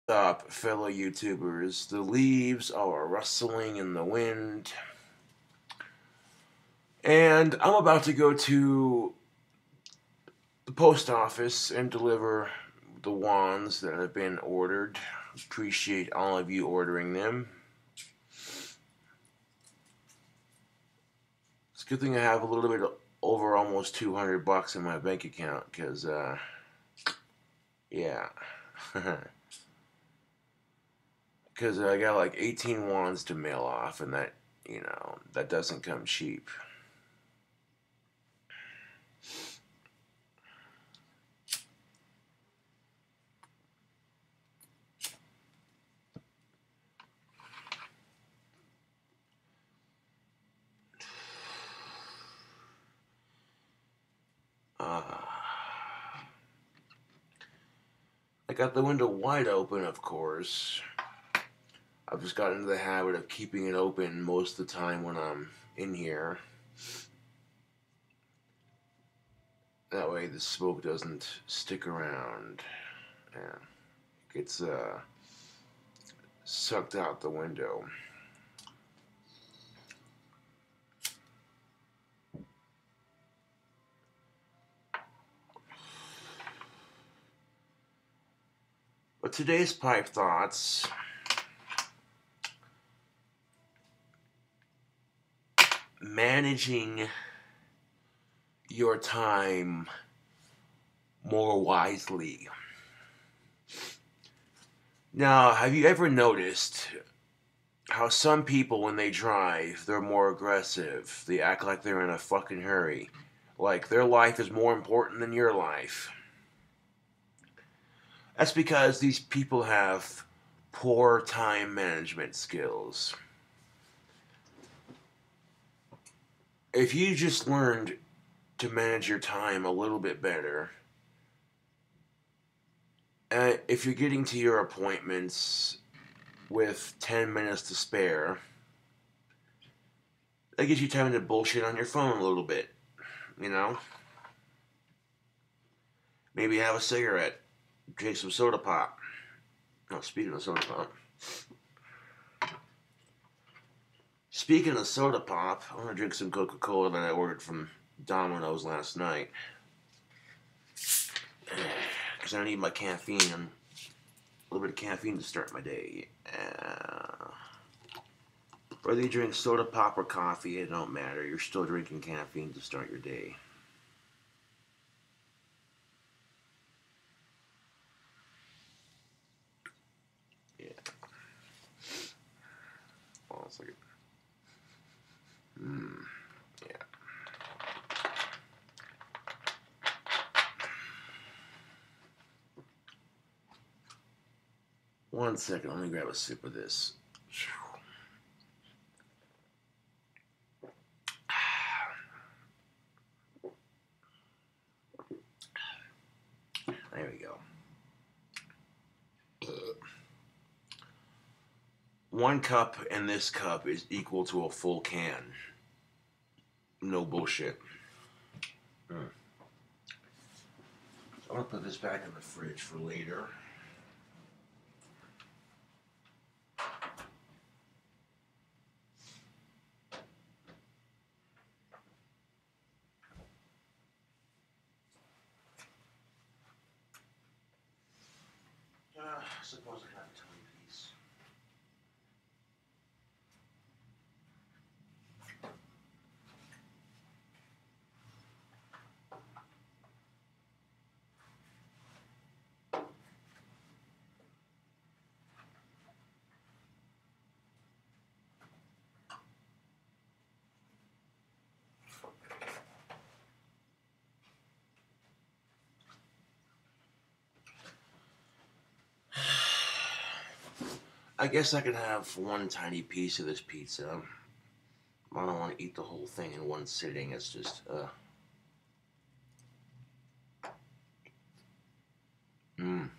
Up, fellow YouTubers? The leaves are rustling in the wind, and I'm about to go to the post office and deliver the wands that have been ordered. Appreciate all of you ordering them. It's a good thing I have a little bit over almost $200 in my bank account, because, yeah. Because I got like 18 wands to mail off, and that doesn't come cheap. I got the window wide open, of course. I've just gotten into the habit of keeping it open most of the time when I'm in here. That way the smoke doesn't stick around and gets sucked out the window. But today's pipe thoughts: managing your time more wisely. Now, have you ever noticed how some people, when they drive, they're more aggressive? They act like they're in a fucking hurry. Like their life is more important than your life. That's because these people have poor time management skills. If you just learned to manage your time a little bit better, if you're getting to your appointments with 10 minutes to spare, that gives you time to bullshit on your phone a little bit, you know? Maybe have a cigarette, drink some soda pop. No, speaking of soda pop. Speaking of soda pop, I'm gonna drink some Coca-Cola that I ordered from Domino's last night. Because I need my caffeine, a little bit of caffeine to start my day. Whether you drink soda pop or coffee, it don't matter. You're still drinking caffeine to start your day. Yeah. Hold on a second. Yeah. One second, let me grab a sip of this. There we go. One cup in this cup is equal to a full can. No bullshit. I'm gonna put this back in the fridge for later. Suppose I have a tiny piece. I guess I could have one tiny piece of this pizza. I don't want to eat the whole thing in one sitting. It's just, Mmm.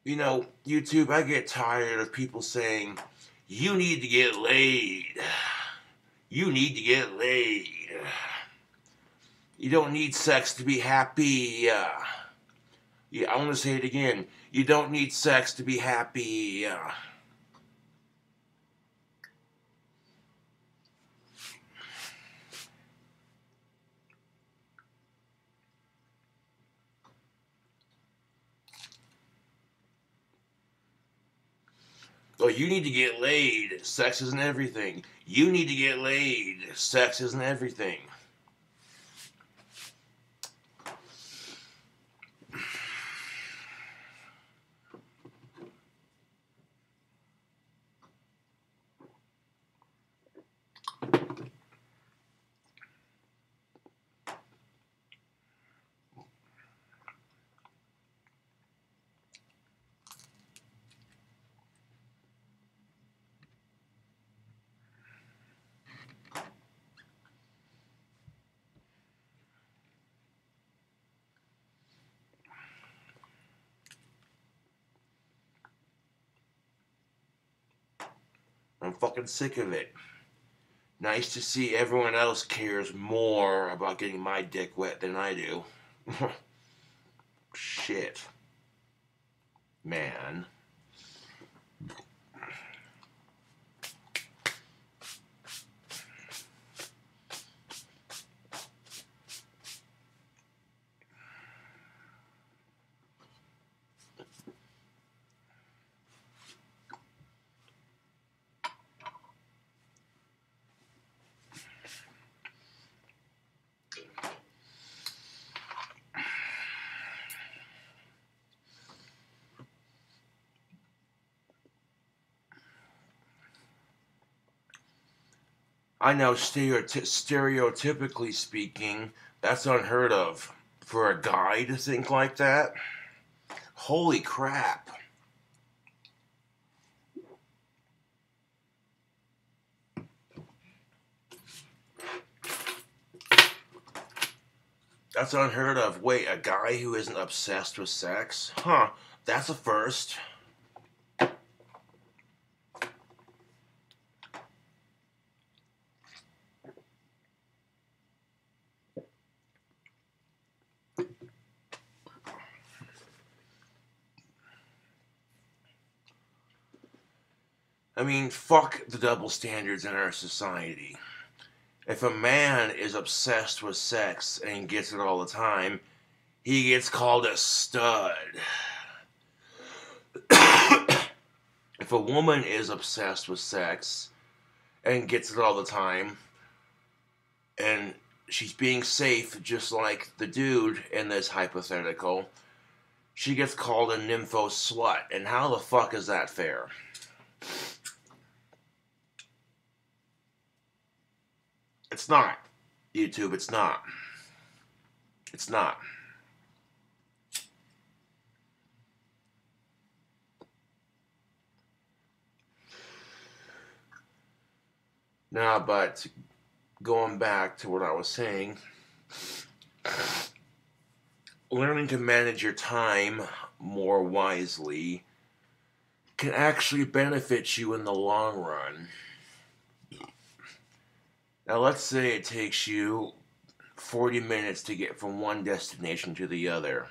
You know, YouTube, I get tired of people saying, you need to get laid. You need to get laid. You don't need sex to be happy. Yeah, I want to say it again. You don't need sex to be happy. Oh, you need to get laid. Sex isn't everything. You need to get laid. Sex isn't everything. I'm fucking sick of it. Nice to see everyone else cares more about getting my dick wet than I do. Shit. Man. I know stereotypically speaking, that's unheard of. For a guy to think like that? Holy crap. That's unheard of. Wait, a guy who isn't obsessed with sex? Huh, that's a first. I mean, fuck the double standards in our society. If a man is obsessed with sex and gets it all the time, he gets called a stud. If a woman is obsessed with sex and gets it all the time, and she's being safe just like the dude in this hypothetical, she gets called a nympho slut. And how the fuck is that fair? It's not. YouTube, it's not. It's not. Now, but going back to what I was saying, learning to manage your time more wisely can actually benefit you in the long run. Now, let's say it takes you 40 minutes to get from one destination to the other.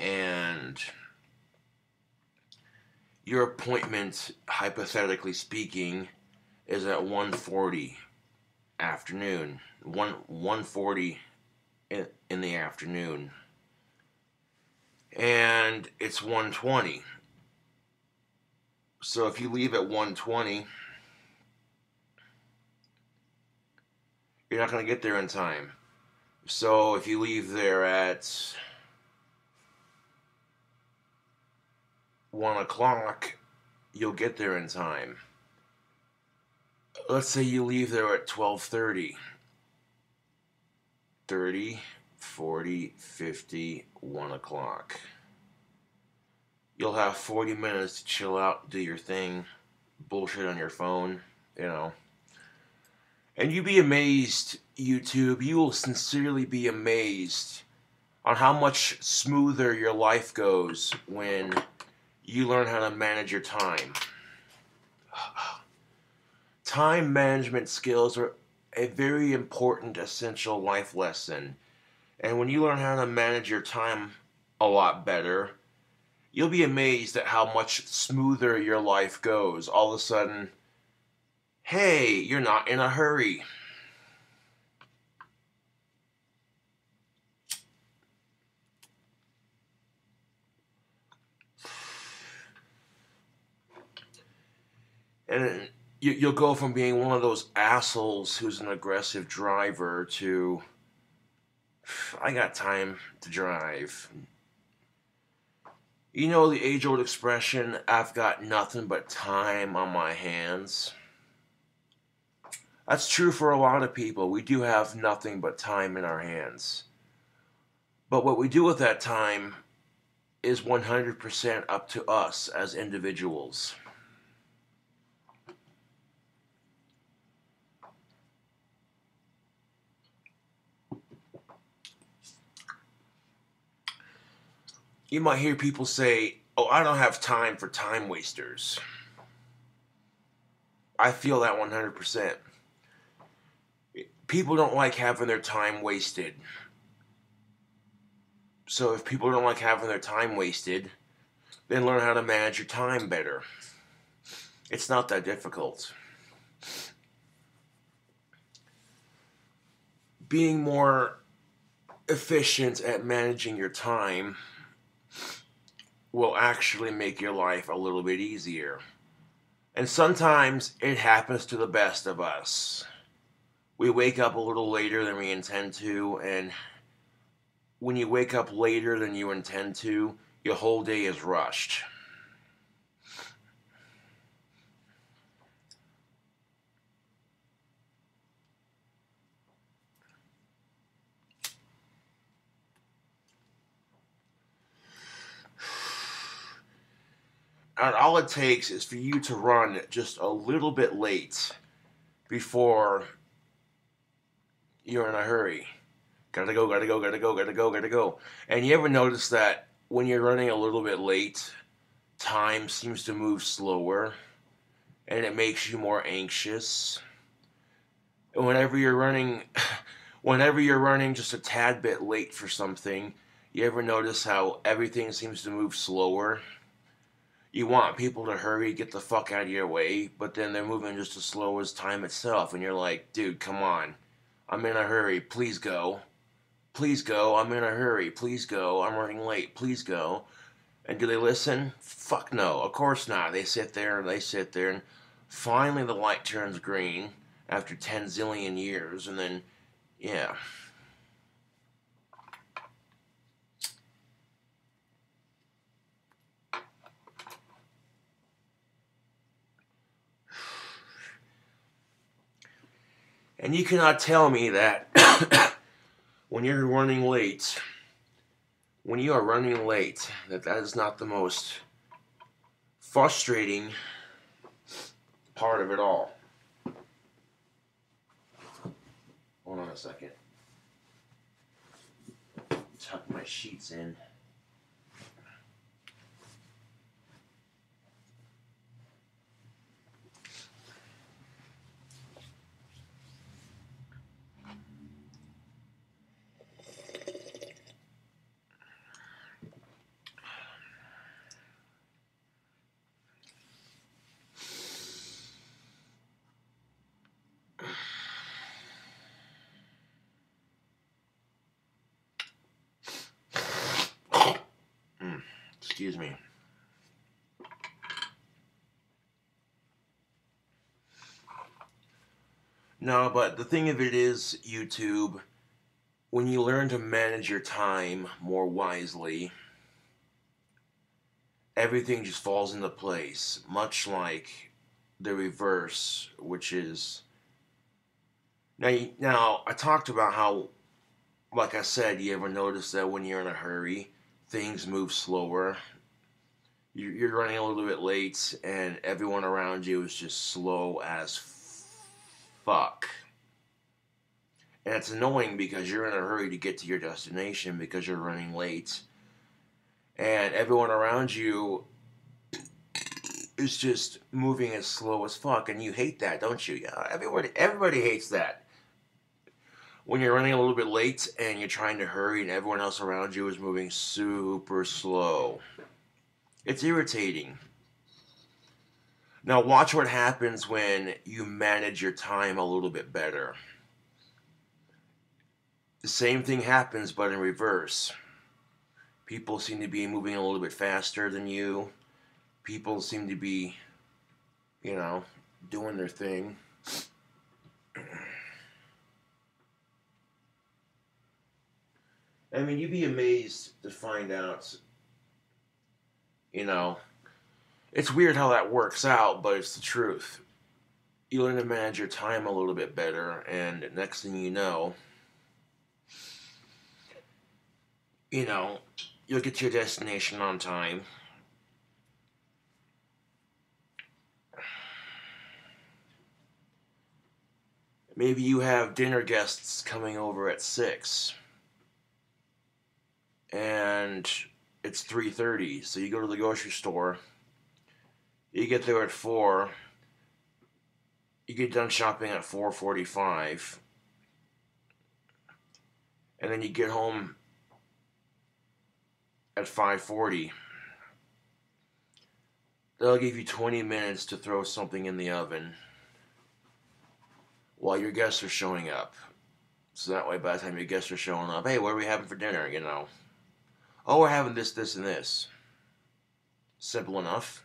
And your appointment, hypothetically speaking, is at 1:40 afternoon. 1:40 in the afternoon. And it's 1:20. So if you leave at 1:20, you're not going to get there in time. So if you leave there at 1 o'clock, you'll get there in time. Let's say you leave there at 12:30. 30, 40, 50, 1 o'clock. You'll have 40 minutes to chill out, do your thing, bullshit on your phone, you know. And you'd be amazed, YouTube, you will sincerely be amazed on how much smoother your life goes when you learn how to manage your time. Time management skills are a very important, essential life lesson. And when you learn how to manage your time a lot better, you'll be amazed at how much smoother your life goes. All of a sudden, hey, you're not in a hurry. And you'll go from being one of those assholes who's an aggressive driver to, I got time to drive. You know the age old expression, I've got nothing but time on my hands? That's true for a lot of people. We do have nothing but time in our hands. But what we do with that time is 100% up to us as individuals. You might hear people say, oh, I don't have time for time wasters. I feel that 100%. People don't like having their time wasted. So if people don't like having their time wasted, then learn how to manage your time better. It's not that difficult. Being more efficient at managing your time will actually make your life a little bit easier. And sometimes it happens to the best of us. We wake up a little later than we intend to, and when you wake up later than you intend to, your whole day is rushed. And all it takes is for you to run just a little bit late before you're in a hurry. Gotta go, gotta go, gotta go, gotta go, gotta go. And you ever notice that when you're running a little bit late, time seems to move slower and it makes you more anxious? And whenever you're running just a tad bit late for something, you ever notice how everything seems to move slower? You want people to hurry, get the fuck out of your way, but then they're moving just as slow as time itself, and you're like, dude, come on. I'm in a hurry, please go. Please go, I'm in a hurry, please go, I'm running late, please go. And do they listen? Fuck no, of course not. They sit there, and finally the light turns green after 10 zillion years, and then, yeah. And you cannot tell me that when you're running late, when you are running late, that is not the most frustrating part of it all. Hold on a second. Tuck my sheets in. Excuse me. No, but the thing of it is, YouTube, when you learn to manage your time more wisely, everything just falls into place, much like the reverse, which is now I talked about how, like I said, you ever notice that when you're in a hurry, things move slower. You're running a little bit late, and everyone around you is just slow as fuck. And it's annoying because you're in a hurry to get to your destination because you're running late. And everyone around you is just moving as slow as fuck. And you hate that, don't you? Yeah, everybody hates that. When you're running a little bit late and you're trying to hurry and everyone else around you is moving super slow. It's irritating. Now watch what happens when you manage your time a little bit better. The same thing happens but in reverse. People seem to be moving a little bit faster than you. People seem to be, doing their thing. I mean, you'd be amazed to find out, it's weird how that works out, but it's the truth. You learn to manage your time a little bit better, and next thing you know, you'll get to your destination on time. Maybe you have dinner guests coming over at 6, and it's 3:30, so you go to the grocery store. You get there at 4. You get done shopping at 4:45, and then you get home at 5:40. They'll give you 20 minutes to throw something in the oven while your guests are showing up. So that way, by the time your guests are showing up, hey, what are we having for dinner? Oh, we're having this, this, and this. Simple enough.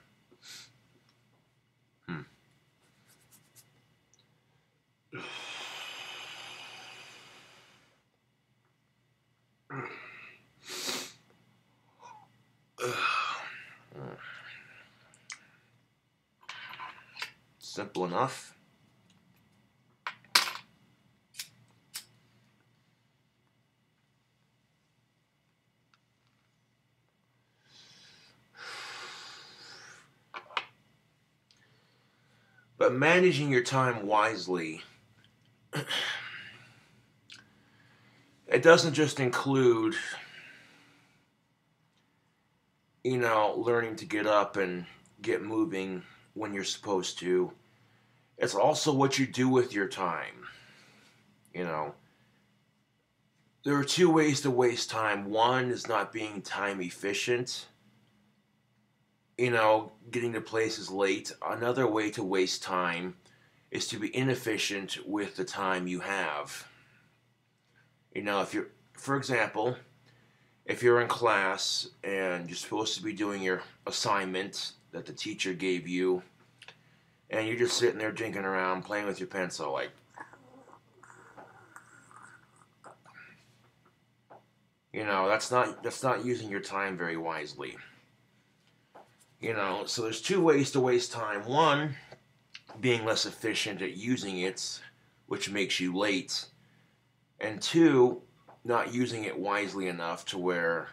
Simple enough. But managing your time wisely, it doesn't just include, learning to get up and get moving when you're supposed to. It's also what you do with your time. There are 2 ways to waste time. One is not being time efficient, getting to places late. Another way to waste time is to be inefficient with the time you have. For example, if you're in class and you're supposed to be doing your assignment that the teacher gave you, and you're just sitting there dinking around, playing with your pencil, that's not using your time very wisely. So there's 2 ways to waste time. One, being less efficient at using it, which makes you late. And 2, not using it wisely enough to where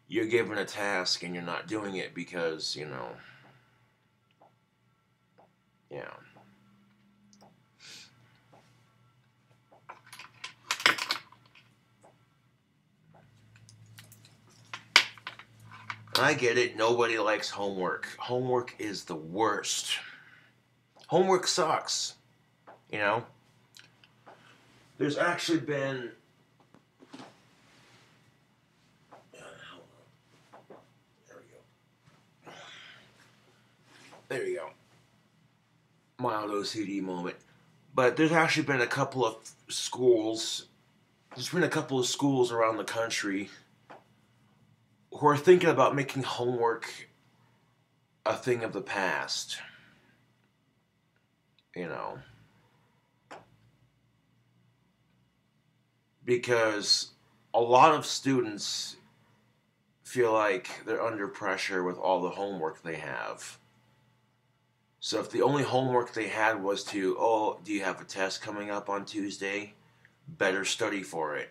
you're given a task and you're not doing it because, yeah. I get it. Nobody likes homework. Homework is the worst. Homework sucks. There's actually been. There you go. Mild OCD moment. But there's actually been a couple of schools. There's been a couple of schools around the country who are thinking about making homework a thing of the past. Because a lot of students feel like they're under pressure with all the homework they have. So if the only homework they had was do you have a test coming up on Tuesday? Better study for it.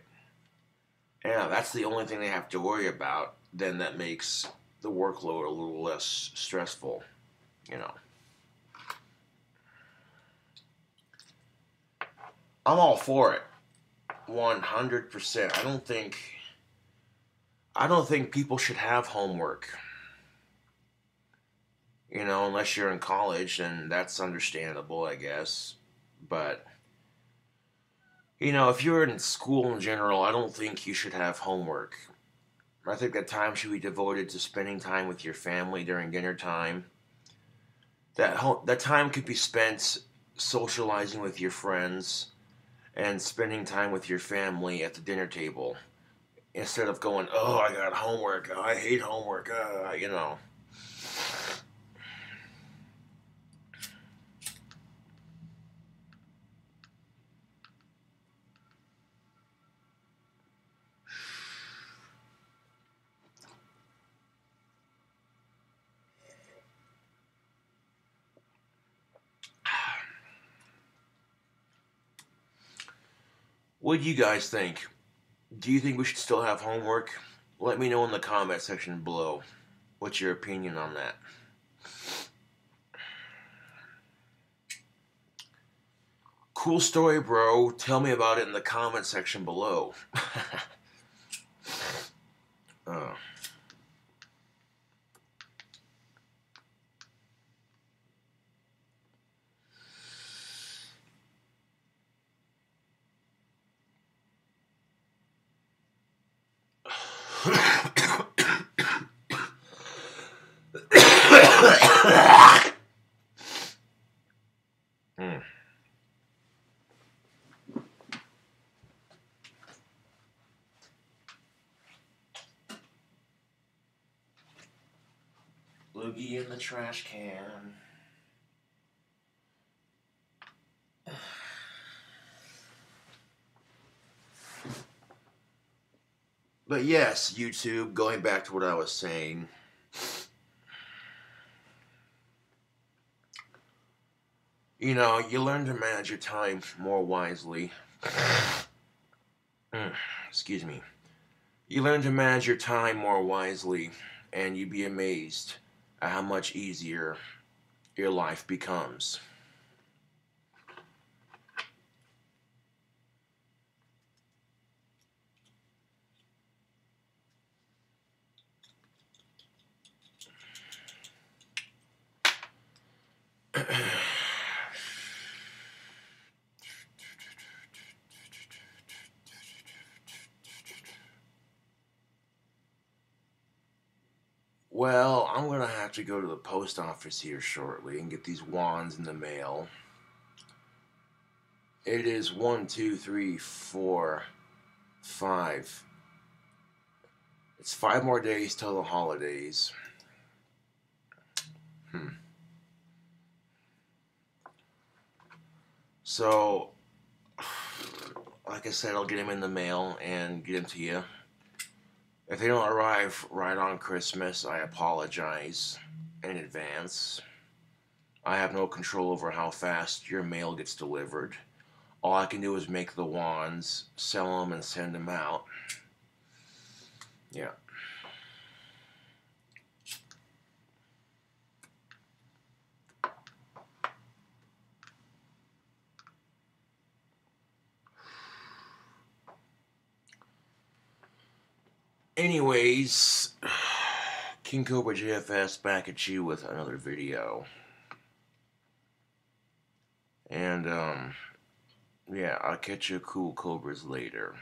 Yeah, that's the only thing they have to worry about. Then that makes the workload a little less stressful, I'm all for it. 100%. I don't think people should have homework. You know, unless you're in college, and that's understandable, I guess. But you know, if you're in school in general, I don't think you should have homework. I think that time should be devoted to spending time with your family during dinner time. That time could be spent socializing with your friends and spending time with your family at the dinner table instead of going, "Oh, I got homework. Oh, I hate homework." You know. What do you guys think? Do you think we should still have homework? Let me know in the comment section below. What's your opinion on that? Cool story, bro. Tell me about it in the comment section below. uh. mm. Loogie in the trash can. But yes, YouTube, going back to what I was saying. You know, you learn to manage your time more wisely. Excuse me. You learn to manage your time more wisely, and you'd be amazed at how much easier your life becomes. Well, I'm gonna have to go to the post office here shortly and get these wands in the mail. It is 1, 2, 3, 4, 5. It's 5 more days till the holidays. So, like I said, I'll get them in the mail and get them to you. If they don't arrive right on Christmas, I apologize in advance. I have no control over how fast your mail gets delivered. All I can do is make the wands, sell them, and send them out. Yeah. Anyways, King Cobra JFS back at you with another video. And, yeah, I'll catch you cool cobras later.